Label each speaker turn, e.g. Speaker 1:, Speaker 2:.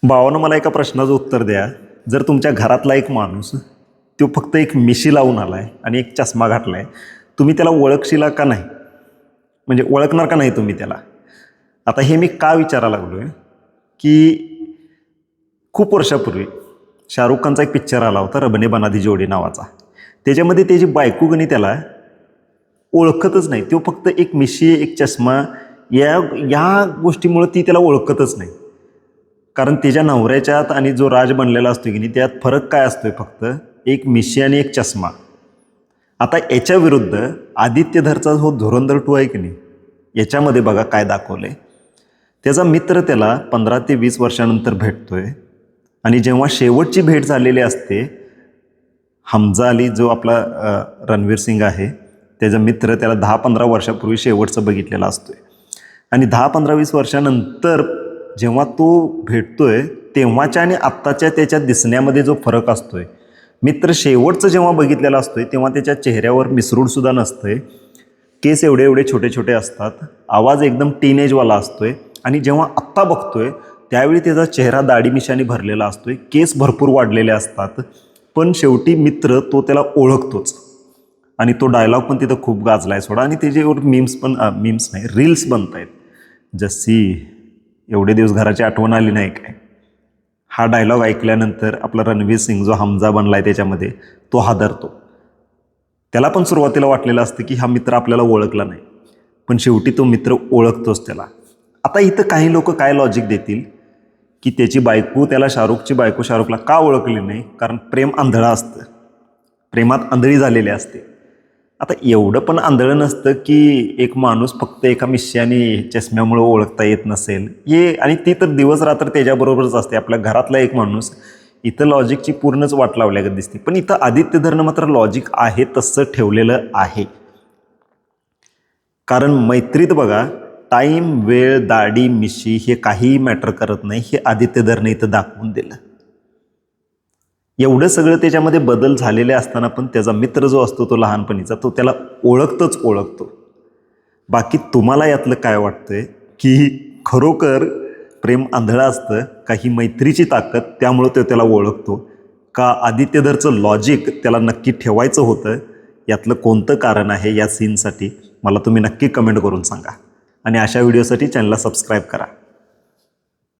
Speaker 1: भावानं मला एका प्रश्नाचं उत्तर द्या. जर तुमच्या घरातला एक माणूस तो फक्त एक मिशी लावून आला आहे आणि एक चष्मा घातला आहे, तुम्ही त्याला ओळखशिला का नाही? म्हणजे ओळखणार का नाही तुम्ही त्याला? आता हे मी का विचारायला लागलो आहे की खूप वर्षापूर्वी शाहरुख खानचा एक पिक्चर आला होता, रब ने बना दी जोडी नावाचा. त्याच्यामध्ये त्याची बायको गणी त्याला ओळखतच नाही. तो फक्त एक मिशी, एक चष्मा या गोष्टीमुळे ती त्याला ओळखतच नाही. कारण त्याच्या नवऱ्याच्यात आणि जो राज बनलेला असतो की नाही, त्यात फरक काय असतोय? फक्त एक मिशी आणि एक चष्मा. आता याच्या विरुद्ध आदित्यधरचा जो धुरंधर 2 आहे की नाही, याच्यामध्ये बघा काय दाखवलं आहे. त्याचा मित्र त्याला 15 ते 20 वर्षानंतर भेटतोय आणि जेव्हा शेवटची भेट झालेली असते, हमजा अली जो आपला रणवीर सिंग आहे त्याचा मित्र त्याला 10-15 वर्षापूर्वी शेवटचं बघितलेलं असतोय आणि 10-15-20 वर्षानंतर जेव्हा तो भेटतोय तेव्हाच्या आणि आत्ताच्या त्याच्या दिसण्यामध्ये जो फरक असतोय, मित्र शेवटचं जेव्हा बघितलेला असतोय तेव्हा त्याच्या चेहऱ्यावर मिसरूडसुद्धा नसतंय, केस एवढे एवढे छोटे छोटे असतात, आवाज एकदम टीनेजवाला असतोय आणि जेव्हा आत्ता बघतोय त्यावेळी त्याचा चेहरा दाढी मिशाने भरलेला असतोय, केस भरपूर वाढलेले असतात. पण शेवटी मित्र तो त्याला ओळखतोच आणि तो डायलॉग पण तिथं खूप गाजला आहे सोडा आणि त्याच्यावर मीम्स नाही रील्स बनत आहेत. जशी एवढे दिवस घराची आठवण आली नाही काय, हा डायलॉग ऐकल्यानंतर आपला रणवीर सिंग जो हमजा बनला आहे त्याच्यामध्ये तो हादरतो. त्याला पण सुरुवातीला वाटलेलं असतं की हा मित्र आपल्याला ओळखला नाही, पण शेवटी तो मित्र ओळखतोच त्याला. आता इथं काही लोक काय लॉजिक देतील की त्याची बायको त्याला शाहरुखची बायको शाहरुखला का ओळखली नाही? कारण प्रेम आंधळा असतं, प्रेमात आंधळी झालेली असते. आता एवढं पण आंधळं नसतं की एक माणूस फक्त एका मिशी आणि चष्म्यामुळे ओळखता येत नसेल हे, आणि ती तर दिवस रात्र त्याच्याबरोबरच असते, आपल्या घरातला एक माणूस. इथं लॉजिकची पूर्णच वाट लावल्यागत दिसते. पण इथं आदित्यधरनं मात्र लॉजिक आहे तसं ठेवलेलं आहे. कारण मैत्रीत बघा टाईम, वेळ, दाढी, मिशी हे काहीही मॅटर करत नाही, हे आदित्यधरनं इथं दाखवून दिलं. एवढं सगळं त्याच्यामध्ये बदल झालेले असताना पण त्याचा मित्र जो असतो तो लहानपणीचा, तो त्याला ओळखतो. बाकी तुम्हाला यातलं काय वाटतंय की खरोखर प्रेम आंधळं असतं का ही मैत्रीची ताकद त्यामुळं तो त्याला ओळखतो, का आदित्यधरचं लॉजिक त्याला नक्की ठेवायचं होतं? यातलं कोणतं कारण आहे या सीनसाठी मला तुम्ही नक्की कमेंट करून सांगा आणि अशा व्हिडिओसाठी चॅनलला सबस्क्राईब करा.